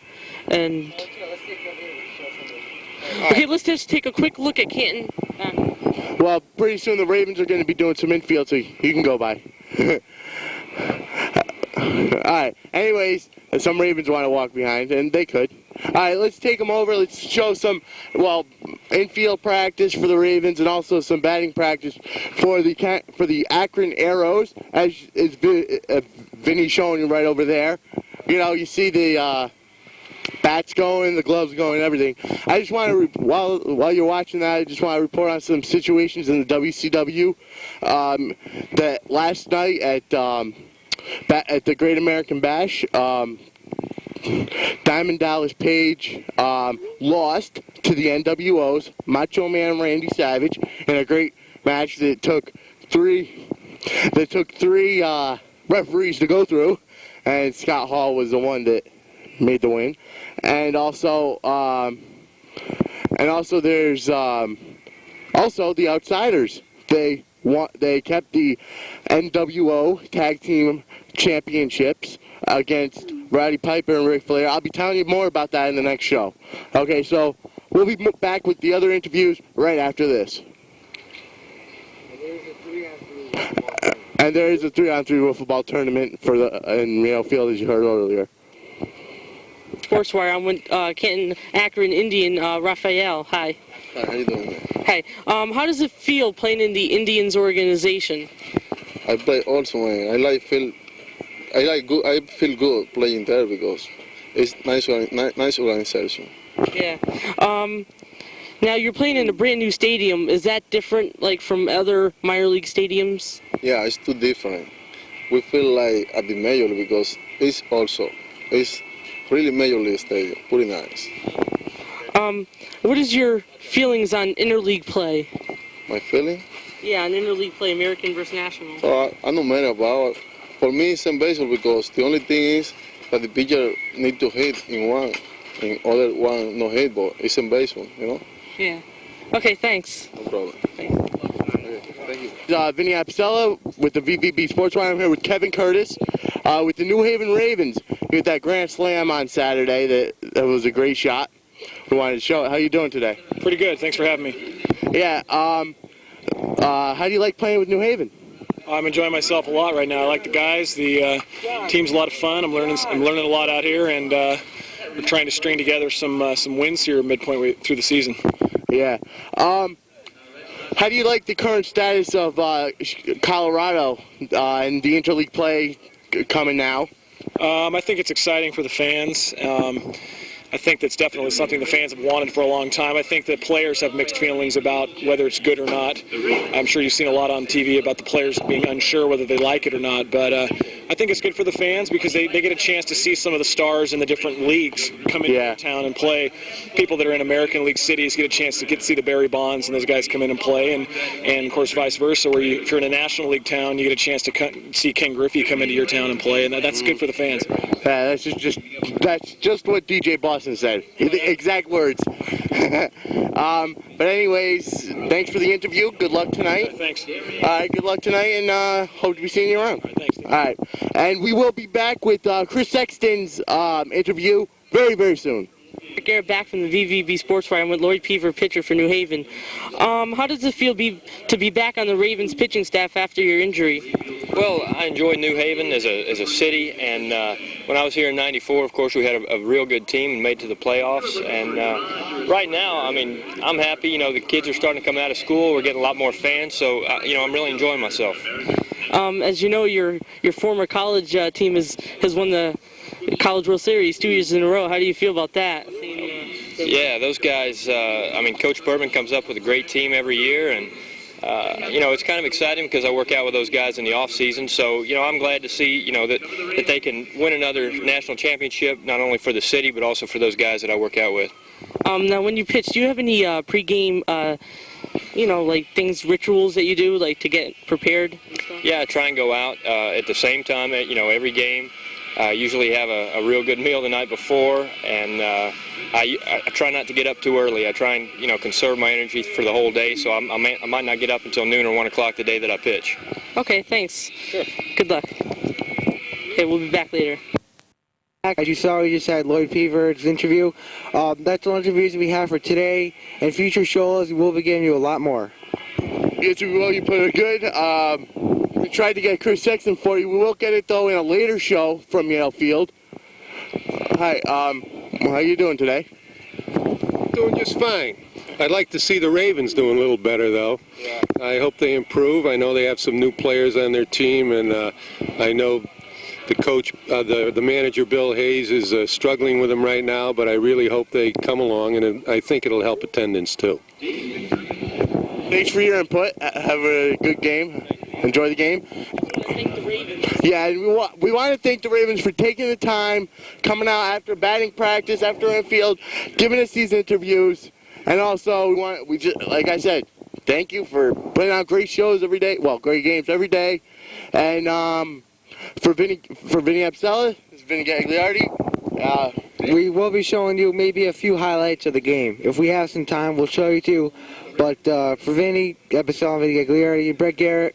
And okay, let's just take a quick look at Canton. Well, pretty soon the Ravens are going to be doing some infield, so you can go by. Alright, anyways, some Ravens want to walk behind, and they could. Alright, let's take them over. Let's show some, well, infield practice for the Ravens and also some batting practice for the Akron Arrows, as is Vinny showing you right over there. You know, you see the bats going, the gloves going, everything. I just want to, while you're watching that, I just want to report on some situations in the WCW. That last night at the Great American Bash, Diamond Dallas Page lost to the NWO's Macho Man Randy Savage in a great match that took three referees to go through, and Scott Hall was the one that made the win. And also there's also the Outsiders. They kept the NWO Tag Team Championships against Roddy Piper and Ric Flair. I'll be telling you more about that in the next show. Okay, so we'll be back with the other interviews right after this. And there is a 3-on-3 football tournament for in Mayo Field, as you heard earlier. Sportswire, I'm with Canton Akron Indian, Raphael. Hi. Hi, how you doing, man? Hi. How does it feel playing in the Indians organization? I play also, man. I feel good playing there because it's nice organization. Yeah. Now you're playing in a brand new stadium. Is that different, like, from other minor league stadiums? Yeah, it's too different. We feel like at the major league because it's really major league stadium. Pretty nice. What is your feelings on interleague play? My feeling? Yeah, on interleague play, American versus National. So I don't matter about it. For me, it's in baseball because the only thing is that the pitcher need to hit in one, and other one no hit, but it's in baseball, you know? Yeah. Okay, thanks. No problem. Thanks. Okay, thank you. Vinny Apicella with the VVB Sportswire. I'm here with Kevin Curtis with the New Haven Ravens. You hit that grand slam on Saturday. That was a great shot. We wanted to show it. How you doing today? Pretty good. Thanks for having me. Yeah. How do you like playing with New Haven? I'm enjoying myself a lot right now. I like the guys. The team's a lot of fun. I'm learning a lot out here, and we're trying to string together some wins here midpoint through the season. Yeah. How do you like the current status of Colorado and the interleague play coming now? I think it's exciting for the fans. I think that's definitely something the fans have wanted for a long time. I think that players have mixed feelings about whether it's good or not. I'm sure you've seen a lot on TV about the players being unsure whether they like it or not. But I think it's good for the fans because they get a chance to see some of the stars in the different leagues come into town and play. People that are in American League cities get a chance to see the Barry Bonds and those guys come in and play. And of course, vice versa, where if you're in a National League town, you get a chance to see Ken Griffey come into your town and play. And that's good for the fans. Yeah, that's just what DJ Boston said. The exact words. But anyways, thanks for the interview. Good luck tonight. Thanks. All right, good luck tonight, and hope to be seeing you around. All right, thanks. All right, and we will be back with Chris Sexton's interview very, very soon. Garrett back from the VVB Sportswire. I'm with Lloyd Peaver, pitcher for New Haven. How does it feel to be back on the Ravens pitching staff after your injury? Well, I enjoy New Haven as a city, and when I was here in ¡94, of course, we had a real good team and made to the playoffs. And right now, I mean, I'm happy. You know, the kids are starting to come out of school. We're getting a lot more fans, so you know, I'm really enjoying myself. As you know, your former college team has won the College World Series 2 years in a row. How do you feel about that? Yeah, those guys, I mean, Coach Berman comes up with a great team every year, and you know, it's kind of exciting because I work out with those guys in the off season. So, you know, I'm glad to see, you know, that they can win another national championship, not only for the city, but also for those guys that I work out with. Now, when you pitch, do you have any pregame, you know, like rituals that you do, like to get prepared? Yeah, I try and go out at the same time, you know, every game. usually have a real good meal the night before, and I try not to get up too early. I try and conserve my energy for the whole day, so I might not get up until noon or 1 o'clock the day that I pitch. Okay, thanks. Sure. Good luck. Okay, we'll be back later. As you saw, we just had Lloyd Peaverd's interview. That's all the interviews we have for today. And future shows, we'll be getting you a lot more. Yes, we will. You put it good. We tried to get Chris Sexton for you. We will get it, though, in a later show from Yale Field. Hi, how you doing today? Doing just fine. I'd like to see the Ravens doing a little better, though. Yeah. I hope they improve. I know they have some new players on their team, and I know the coach, the manager, Bill Hayes, is struggling with them right now, but I really hope they come along, and I think it'll help attendance, too. Thanks for your input. Have a good game. Enjoy the game. Yeah, and we want to thank the Ravens for taking the time, coming out after batting practice, after infield, giving us these interviews, and also we just, like I said, thank you for putting out great shows every day. Well, great games every day, and for Vinny Apsella, this is Vinny Gagliardi. We will be showing you maybe a few highlights of the game. If we have some time, we'll show you too. But for Vinny Apsella, Vinny Gagliardi, and Brett Garrett,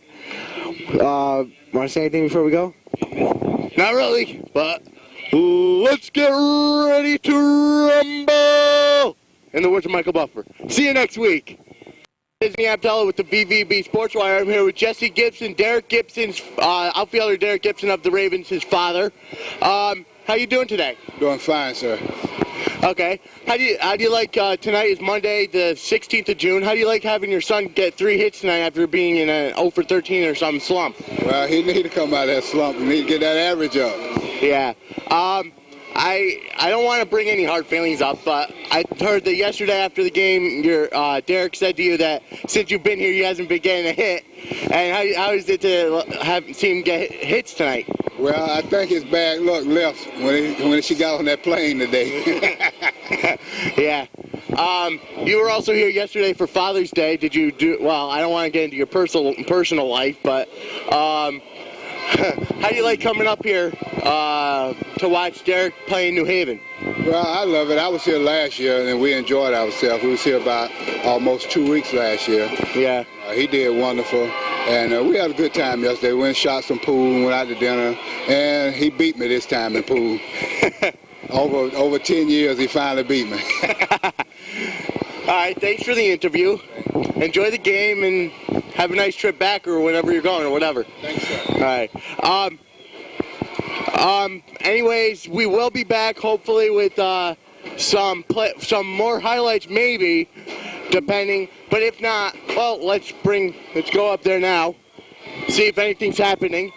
want to say anything before we go? Not really, but let's get ready to rumble! In the words of Michael Buffer. See you next week. This is Vinny Apsella with the VVB Sportswire. I'm here with Jesse Gibson, Derek Gibson's outfielder, Derek Gibson of the Ravens, his father. How you doing today? Doing fine, sir. Okay. How do you like tonight is Monday, the 16th of June. How do you like having your son get 3 hits tonight after being in an 0 for 13 or something slump? Well, he need to come out of that slump. He need to get that average up. Yeah. I don't want to bring any hard feelings up, but I heard that yesterday after the game, your Derek said to you that since you've been here, you hasn't been getting a hit. And how is it to see him get hits tonight? Well, I think his bad luck left when she got on that plane today. Yeah. You were also here yesterday for Father's Day. Did you do? Well, I don't want to get into your personal life, but how do you like coming up here to watch Derek play in New Haven? Well, I love it. I was here last year, and we enjoyed ourselves. We was here about almost 2 weeks last year. Yeah. He did wonderful, and we had a good time yesterday. We went and shot some pool, and went out to dinner, and he beat me this time in pool. Over 10 years, he finally beat me. All right, thanks for the interview. Enjoy the game, and have a nice trip back or whenever you're going or whatever. Thanks, sir. All right. Anyways, we will be back hopefully with some more highlights maybe, depending. But if not, well, let's go up there now, see if anything's happening.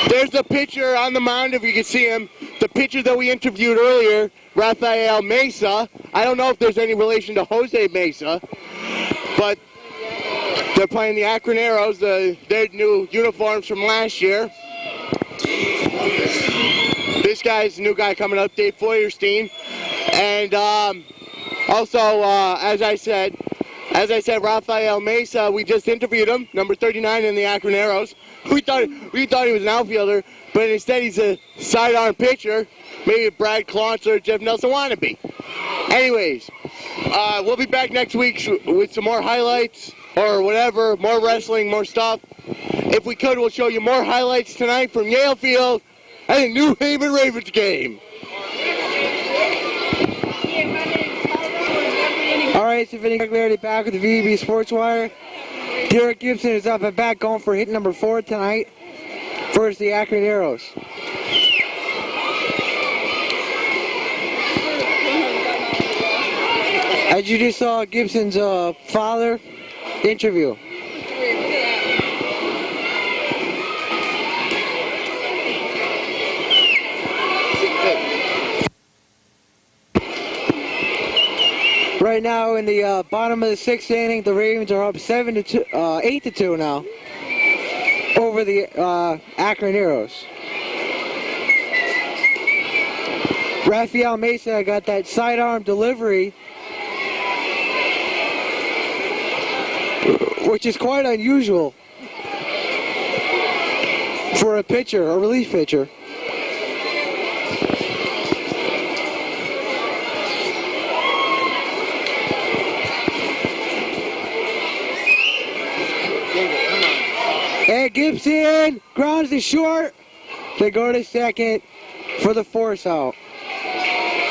There's the pitcher on the mound, if you can see him. The pitcher that we interviewed earlier, Rafael Mesa. I don't know if there's any relation to Jose Mesa, but they're playing the Akron Arrows, their new uniforms from last year. This guy's a new guy coming up, Dave Feuerstein. And also, as I said, Rafael Mesa, we just interviewed him, number 39 in the Akron Arrows. We thought he was an outfielder, but instead he's a sidearm pitcher, maybe Brad Klontz or Jeff Nelson wannabe. Anyways, we'll be back next week with some more highlights or whatever, more wrestling, more stuff. If we could, we'll show you more highlights tonight from Yale Field and the New Haven Ravens game. All right, so Vinny Gagliardi back with the VVB Sportswire. Derek Gibson is up and back going for hit number 4 tonight versus the Akron Arrows. As you just saw Gibson's father interview. Right now in the bottom of the 6th inning, the Ravens are up 8-2 now over the Akron Arrows. Rafael Mesa got that sidearm delivery which is quite unusual for a pitcher, a relief pitcher. And Gibson grounds to short. They go to second for the force out.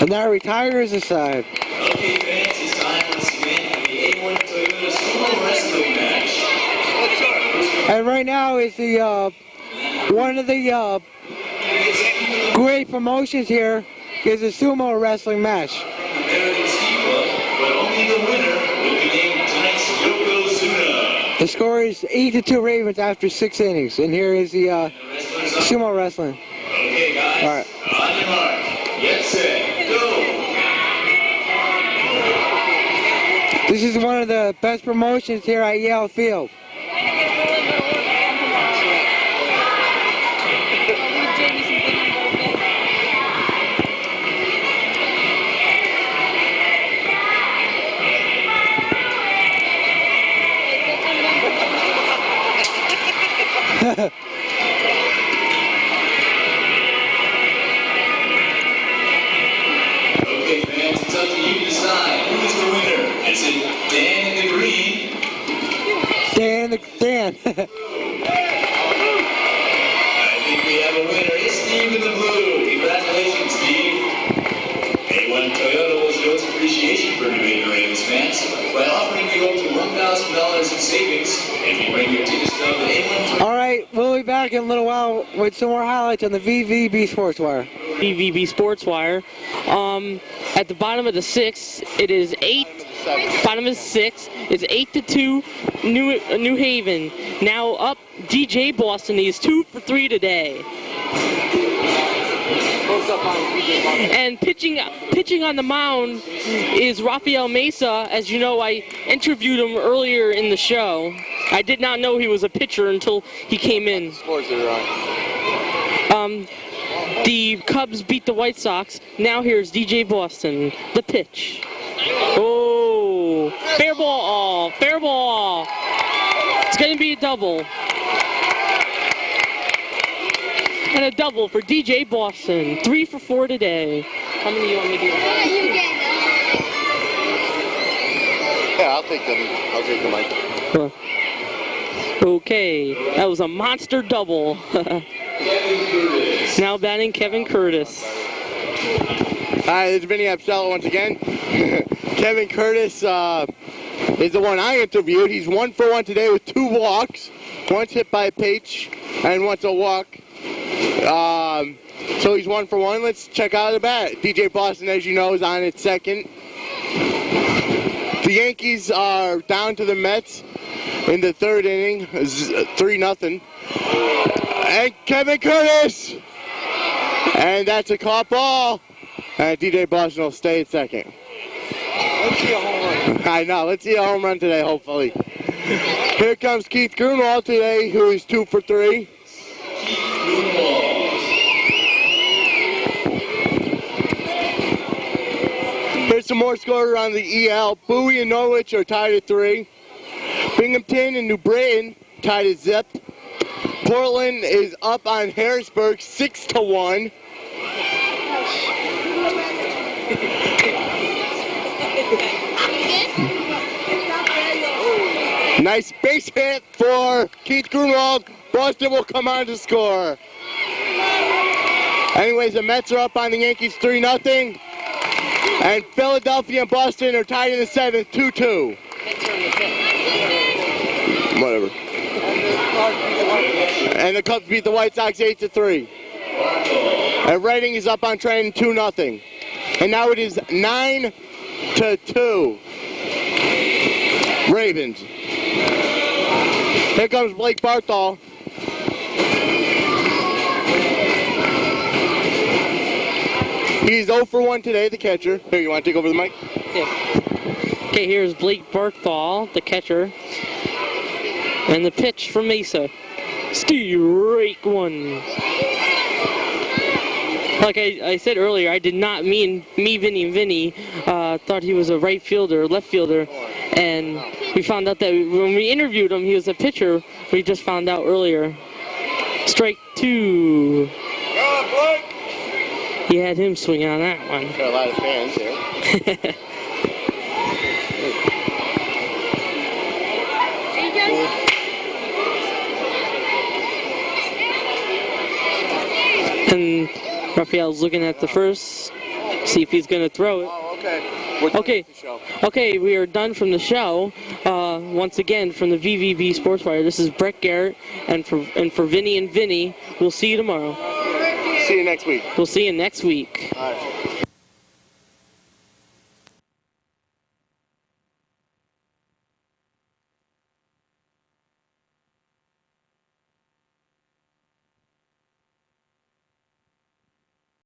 And that retires the side. Okay, fans, it's time once again for the A1 Toyota Sumo Wrestling match. And right now is the one of the great promotions here is a sumo wrestling match. But only the winner will be named tonight's Yokozuna. The score is 8-2 Ravens after 6 innings. And here is the sumo wrestling. Okay, guys. All right. On your mark. Get set. Go. This is one of the best promotions here at Yale Field. Okay, fans, it's up to you to decide who is the winner. Is it Dan in the green? Dan. I think we have a winner. It's Steve in the blue. Congratulations, Steve. A1 Toyota will show its appreciation for New England Ravens fans by offering you up to $1,000 in savings if you bring your tickets to the A1 All right, we'll be back in a little while with some more highlights on the VVB Sportswire. VVB Sportswire. At the bottom of the sixth, it is 8. Bottom of the sixth is 8-2 New Haven. Now up DJ Boston. He's 2 for 3 today. And pitching on the mound is Rafael Mesa. As you know, I interviewed him earlier in the show. I did not know he was a pitcher until he came in. The Cubs beat the White Sox. Now here's DJ Boston. The pitch. Oh, fair ball. Fair ball. It's going to be a double. And a double for DJ Boston. 3 for 4 today. How many do you want me to do? Yeah, I'll take the mic. Okay, that was a monster double. Now batting Kevin Curtis. Hi, this is Vinny Apsella once again. Kevin Curtis is the one I interviewed. He's 1 for 1 today with 2 walks. Once hit by a pitch and once a walk. So he's 1 for 1. Let's check out the bat. DJ Boston, as you know, is on at second. The Yankees are down to the Mets in the 3rd inning, 3-0. And Kevin Curtis! And that's a caught ball. And DJ Boston will stay at second. Let's see a home run. I know. Let's see a home run today, hopefully. Here comes Keith Grunwald today, who is 2 for 3. Here's some more scores around the EL. Bowie and Norwich are tied at 3. Binghamton and New Britain tied at zip. Portland is up on Harrisburg 6-1. Nice base hit for Keith Grunwald. Boston will come on to score. Anyways, the Mets are up on the Yankees 3-0. And Philadelphia and Boston are tied in the 7th, 2-2. Whatever. And the Cubs beat the White Sox 8-3. And Reading is up on Trenton 2-0. And now it is 9-2. Ravens. Here comes Blake Barthol. He's 0 for 1 today, the catcher. Here, you want to take over the mic? Yeah. Okay, here's Blake Barthol, the catcher. And the pitch from Mesa. Strike one. Like I said earlier, I did not mean Vinny thought he was a right fielder, left fielder, and We found out that when we interviewed him, he was a pitcher. We just found out earlier. Strike 2. He had him swing on that one. Got a lot of fans here. And Raphael's looking at the first, see if he's going to throw it. Oh, okay. Okay. Okay, we are done from the show. Once again, from the VVB Sportswire, this is Brett Garrett, and for Vinny and Vinny, we'll see you tomorrow. See you next week. We'll see you next week. All right.